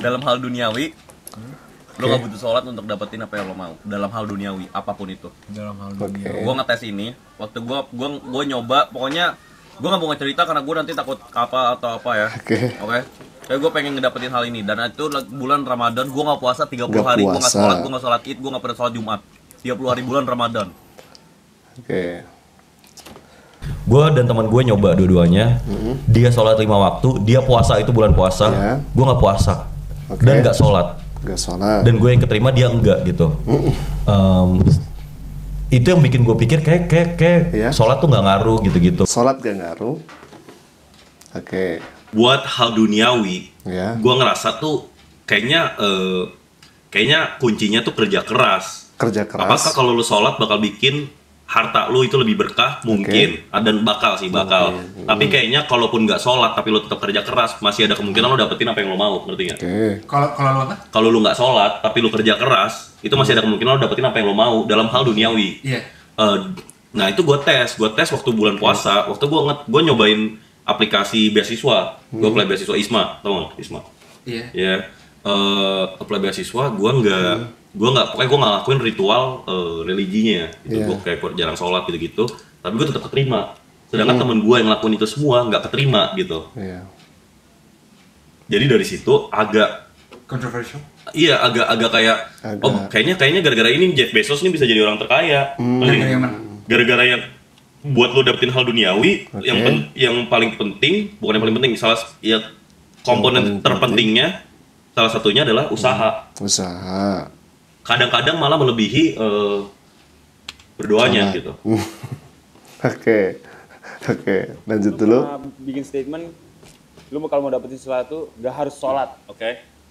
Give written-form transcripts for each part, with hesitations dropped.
dalam hal duniawi, lo gak butuh sholat untuk dapetin apa yang lo mau. Dalam hal duniawi, apapun itu. Dalam hal dunia. Gue ngetes ini, waktu gue nyoba, pokoknya gue gak mau ngecerita karena gue nanti takut apa atau apa ya. Oke. Kayak gue pengen ngedapetin hal ini, dan itu bulan Ramadan, gue gak puasa 30 hari, gue gak sholat id, gue gak pernah sholat Jumat. 30 hari bulan Ramadan. Gue dan teman gue nyoba dua-duanya. Dia sholat 5 waktu, dia puasa itu bulan puasa, gue gak puasa dan gak sholat. Dan gue yang keterima, dia enggak gitu. Itu yang bikin gue pikir kayak sholat tuh nggak ngaruh gitu-gitu. Sholat gak ngaruh. Buat hal duniawi, gue ngerasa tuh kayaknya kuncinya tuh kerja keras. Apakah kalau lu sholat bakal bikin harta lu itu lebih berkah? Mungkin. Dan bakal. Tapi kayaknya kalaupun nggak sholat tapi lu tetap kerja keras, masih ada kemungkinan lu dapetin apa yang lu mau, ngerti nggak? Kalau lu apa? Kalau lu nggak sholat tapi lu kerja keras, itu masih ada kemungkinan lu dapetin apa yang lu mau dalam hal duniawi. Nah itu gue tes waktu bulan puasa, waktu gue nyobain aplikasi beasiswa, gue apply beasiswa ISMA, tau nggak ISMA? Apply beasiswa, gue nggak pokoknya gue nggak lakuin ritual religinya, gue kayak jarang sholat gitu, tapi gue tetap keterima. Sedangkan temen gue yang ngelakuin itu semua nggak keterima gitu. Jadi dari situ agak controversial. Iya, agak kayak kayaknya gara-gara ini Jeff Bezos nih bisa jadi orang terkaya. Gara-gara yang buat lo dapetin hal duniawi, yang paling penting, bukan yang paling penting, salah ya komponen terpentingnya salah satunya adalah usaha. Kadang-kadang malah melebihi berdoanya gitu. Oke, lanjut dulu. Bikin statement, lu kalau mau dapetin sesuatu gak harus sholat.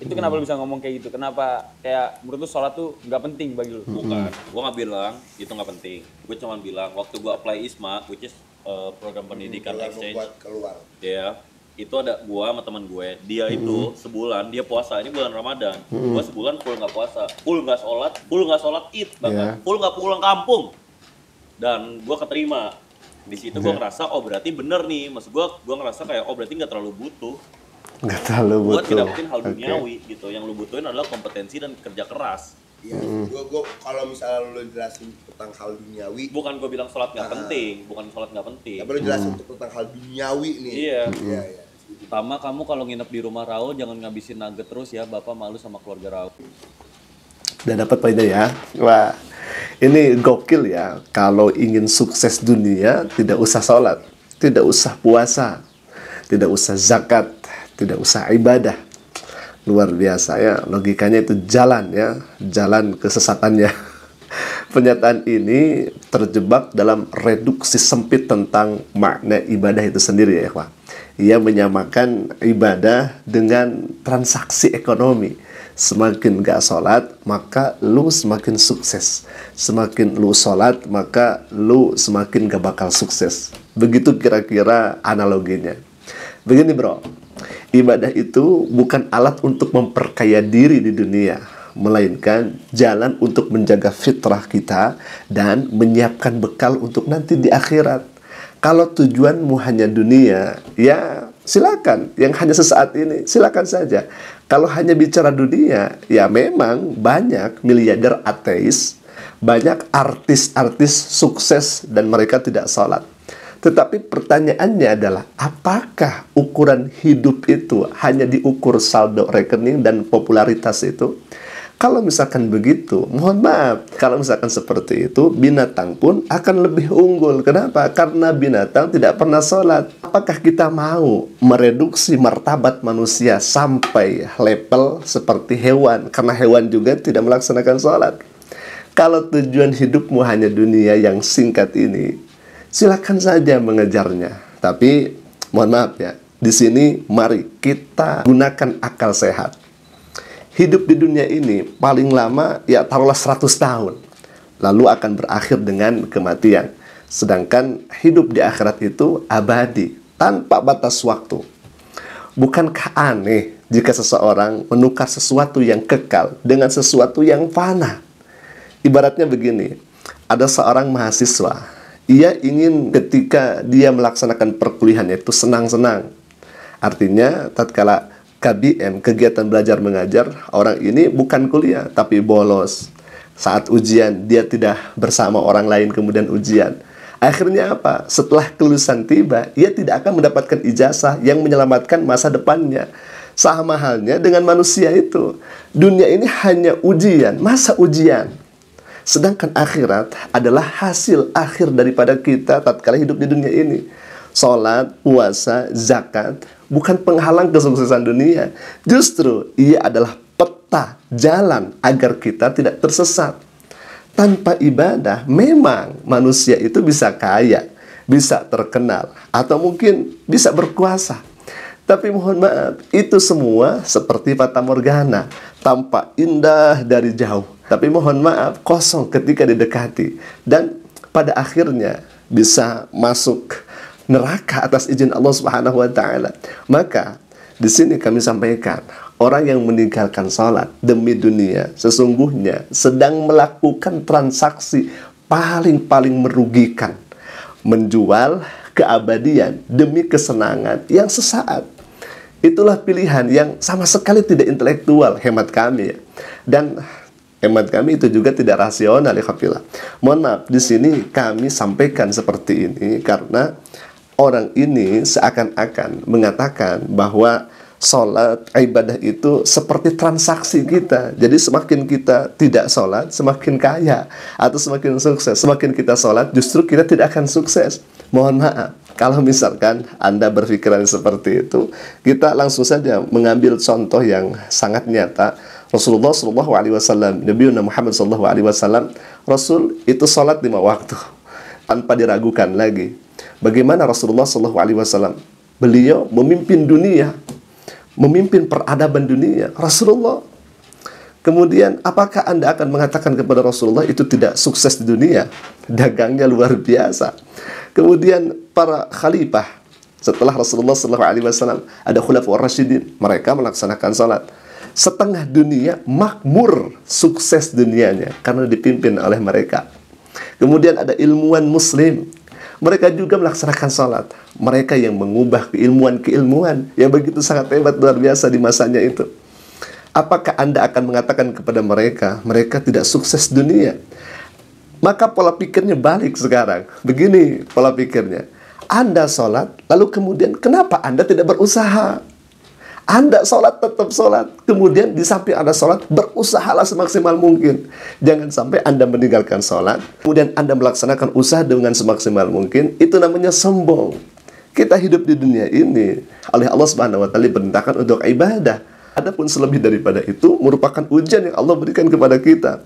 Itu kenapa lu bisa ngomong kayak gitu? Kenapa kayak menurut lu sholat tuh gak penting bagi lu? Bukan, gue gak bilang itu gak penting. Gue cuma bilang waktu gue apply ISMA, which is program pendidikan exchange. Itu ada gua sama teman gue, dia itu sebulan dia puasa, ini bulan Ramadan, gua sebulan full nggak puasa, full nggak sholat id bahkan, full nggak pulang kampung, dan gua keterima di situ. Gua ngerasa berarti bener nih, maksud gua ngerasa kayak berarti nggak terlalu butuh buat dapetin hal duniawi gitu. Yang lu butuhin adalah kompetensi dan kerja keras. Gua kalau misalnya lu jelasin tentang hal duniawi, bukan gua bilang sholat nggak penting, tapi lu jelasin tentang hal duniawi nih. Iya. Pertama, kamu kalau nginep di rumah Raul jangan ngabisin nugget terus ya, Bapak malu sama keluarga Raul. Udah dapat poinnya ya. Wah, ini gokil ya. Kalau ingin sukses dunia, tidak usah sholat, tidak usah puasa, tidak usah zakat, tidak usah ibadah. Luar biasa ya, logikanya itu jalan kesesatannya. Pernyataan ini terjebak dalam reduksi sempit tentang makna ibadah itu sendiri ya, Pak. Ia menyamakan ibadah dengan transaksi ekonomi. Semakin gak sholat, maka lu semakin sukses. Semakin lu sholat, maka lu semakin gak bakal sukses. Begitu kira-kira analoginya. Begini bro, ibadah itu bukan alat untuk memperkaya diri di dunia, melainkan jalan untuk menjaga fitrah kita dan menyiapkan bekal untuk nanti di akhirat. Kalau tujuanmu hanya dunia, ya silakan. Yang hanya sesaat ini, silakan saja. Kalau hanya bicara dunia, ya memang banyak miliarder ateis, banyak artis-artis sukses dan mereka tidak sholat. Tetapi pertanyaannya adalah, apakah ukuran hidup itu hanya diukur saldo rekening dan popularitas itu? Kalau misalkan begitu, mohon maaf, kalau misalkan seperti itu, binatang pun akan lebih unggul. Kenapa? Karena binatang tidak pernah sholat. Apakah kita mau mereduksi martabat manusia sampai level seperti hewan? Karena hewan juga tidak melaksanakan sholat. Kalau tujuan hidupmu hanya dunia yang singkat ini, silakan saja mengejarnya. Tapi, mohon maaf ya, di sini mari kita gunakan akal sehat. Hidup di dunia ini paling lama ya taruhlah 100 tahun. Lalu akan berakhir dengan kematian. Sedangkan hidup di akhirat itu abadi, tanpa batas waktu. Bukankah aneh jika seseorang menukar sesuatu yang kekal dengan sesuatu yang fana? Ibaratnya begini, ada seorang mahasiswa. Ia ingin ketika dia melaksanakan perkuliahan itu senang-senang. Artinya tatkala KBM, kegiatan belajar mengajar, orang ini bukan kuliah tapi bolos. Saat ujian dia tidak bersama orang lain kemudian ujian. Akhirnya apa? Setelah kelulusan tiba, ia tidak akan mendapatkan ijazah yang menyelamatkan masa depannya. Sama halnya dengan manusia itu. Dunia ini hanya ujian, masa ujian. Sedangkan akhirat adalah hasil akhir daripada kita tatkala hidup di dunia ini. Salat, puasa, zakat bukan penghalang kesuksesan dunia. Justru ia adalah peta jalan agar kita tidak tersesat. Tanpa ibadah, memang manusia itu bisa kaya, bisa terkenal, atau mungkin bisa berkuasa. Tapi mohon maaf, itu semua seperti fata morgana, tampak indah dari jauh. Tapi mohon maaf, kosong ketika didekati. Dan pada akhirnya bisa masuk neraka atas izin Allah Subhanahu wa taala. Maka di sini kami sampaikan, orang yang meninggalkan salat demi dunia sesungguhnya sedang melakukan transaksi paling merugikan, menjual keabadian demi kesenangan yang sesaat. Itulah pilihan yang sama sekali tidak intelektual, hemat kami ya. Dan hemat kami itu juga tidak rasional, ikhwafillah. Mohon maaf, di sini kami sampaikan seperti ini karena orang ini seakan-akan mengatakan bahwa sholat, ibadah itu seperti transaksi kita. Jadi semakin kita tidak sholat, semakin kaya atau semakin sukses. Semakin kita sholat, justru kita tidak akan sukses. Mohon maaf, kalau misalkan Anda berpikiran seperti itu, kita langsung saja mengambil contoh yang sangat nyata. Rasulullah SAW, Nabi Muhammad SAW, Rasul itu sholat 5 waktu tanpa diragukan lagi. Bagaimana Rasulullah SAW? Beliau memimpin dunia, memimpin peradaban dunia. Rasulullah. Kemudian apakah Anda akan mengatakan kepada Rasulullah itu tidak sukses di dunia? Dagangnya luar biasa. Kemudian para khalifah setelah Rasulullah SAW, ada khulafaur rasyidin, mereka melaksanakan salat. Setengah dunia makmur, sukses dunianya karena dipimpin oleh mereka. Kemudian ada ilmuwan muslim, mereka juga melaksanakan salat. Mereka yang mengubah keilmuan yang begitu sangat hebat, luar biasa di masanya itu. Apakah Anda akan mengatakan kepada mereka, mereka tidak sukses dunia? Maka pola pikirnya balik sekarang. Begini pola pikirnya. Anda sholat, lalu kemudian kenapa Anda tidak berusaha? Anda sholat, tetap sholat. Kemudian di samping Anda sholat, berusahalah semaksimal mungkin. Jangan sampai Anda meninggalkan sholat, kemudian Anda melaksanakan usaha dengan semaksimal mungkin. Itu namanya sombong. Kita hidup di dunia ini oleh Allah Subhanahu wa taala diperintahkan untuk ibadah. Adapun selebih daripada itu merupakan ujian yang Allah berikan kepada kita.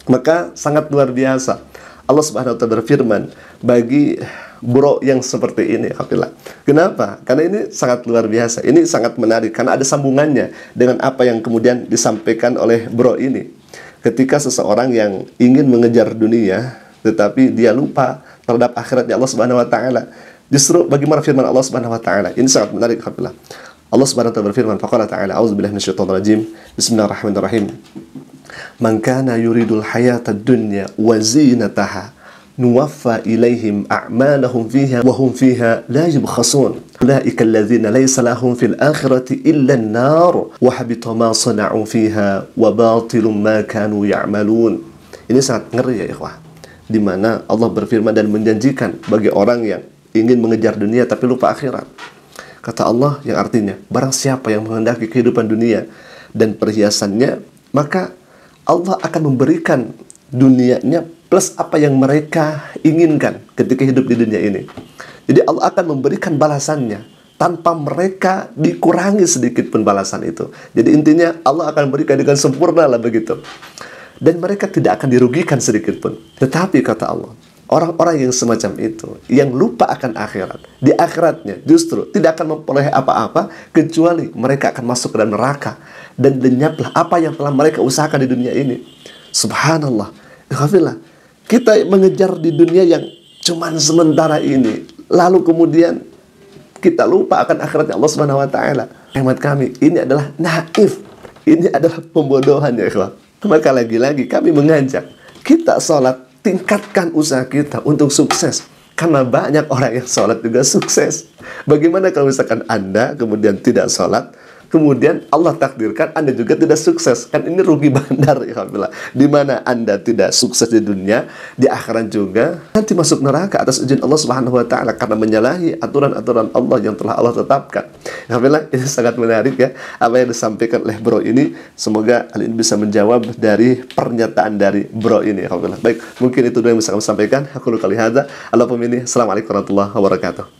Maka sangat luar biasa. Allah Subhanahu wa taala berfirman bagi bro yang seperti ini, alhamdulillah. Kenapa? Karena ini sangat luar biasa. Ini sangat menarik karena ada sambungannya dengan apa yang kemudian disampaikan oleh bro ini. Ketika seseorang yang ingin mengejar dunia tetapi dia lupa terhadap akhiratnya Allah Subhanahu wa taala. Justru bagaimana firman Allah Subhanahu wa taala? Ini sangat menarik, alhamdulillah. Allah Subhanahu wa taala berfirman, faqala ta'ala, a'udzubillahi minasyaitonir rajim. Bismillahirrahmanirrahim. Man kana yuridul hayatad dunya wa zinataha nuwaffa ilaihim a'malahum fiha wa hum fiha la yubkhasun. Ulaika alladzina laysa lahum fil akhirati illa an-nar wa habita ma sana'u fiha wa batilun ma kanu ya'malun. Ini sangat ngeri ya ikhwah. Di mana Allah berfirman dan menjanjikan bagi orang yang ingin mengejar dunia tapi lupa akhirat. Kata Allah yang artinya, barang siapa yang menghendaki kehidupan dunia dan perhiasannya, maka Allah akan memberikan dunianya plus apa yang mereka inginkan ketika hidup di dunia ini. Jadi Allah akan memberikan balasannya tanpa mereka dikurangi sedikit pun balasan itu. Jadi intinya Allah akan berikan dengan sempurna lah begitu. Dan mereka tidak akan dirugikan sedikit pun. Tetapi kata Allah, orang-orang yang semacam itu, yang lupa akan akhirat, di akhiratnya justru tidak akan memperoleh apa-apa kecuali mereka akan masuk ke dalam neraka dan lenyaplah apa yang telah mereka usahakan di dunia ini. Subhanallah. Alhamdulillah. Kita mengejar di dunia yang cuman sementara ini, lalu kemudian kita lupa akan akhiratnya Allah Subhanahu wa taala. Hemat kami, ini adalah naif. Ini adalah pembodohan ya ikhwan. Maka lagi-lagi kami mengajak kita sholat, tingkatkan usaha kita untuk sukses. Karena banyak orang yang sholat juga sukses. Bagaimana kalau misalkan Anda kemudian tidak sholat, kemudian Allah takdirkan Anda juga tidak sukses. Kan ini rugi bandar ya Alhamdulillah. Di mana Anda tidak sukses di dunia, di akhirat juga nanti masuk neraka atas izin Allah Subhanahu wa taala karena menyalahi aturan-aturan Allah yang telah Allah tetapkan. Alhamdulillah, ini sangat menarik ya apa yang disampaikan oleh bro ini. Semoga hal ini bisa menjawab dari pernyataan dari bro ini. Alhamdulillah. Baik, mungkin itu dulu yang bisa kami sampaikan. Aku Lukali Hadza. Assalamualaikum warahmatullahi wabarakatuh.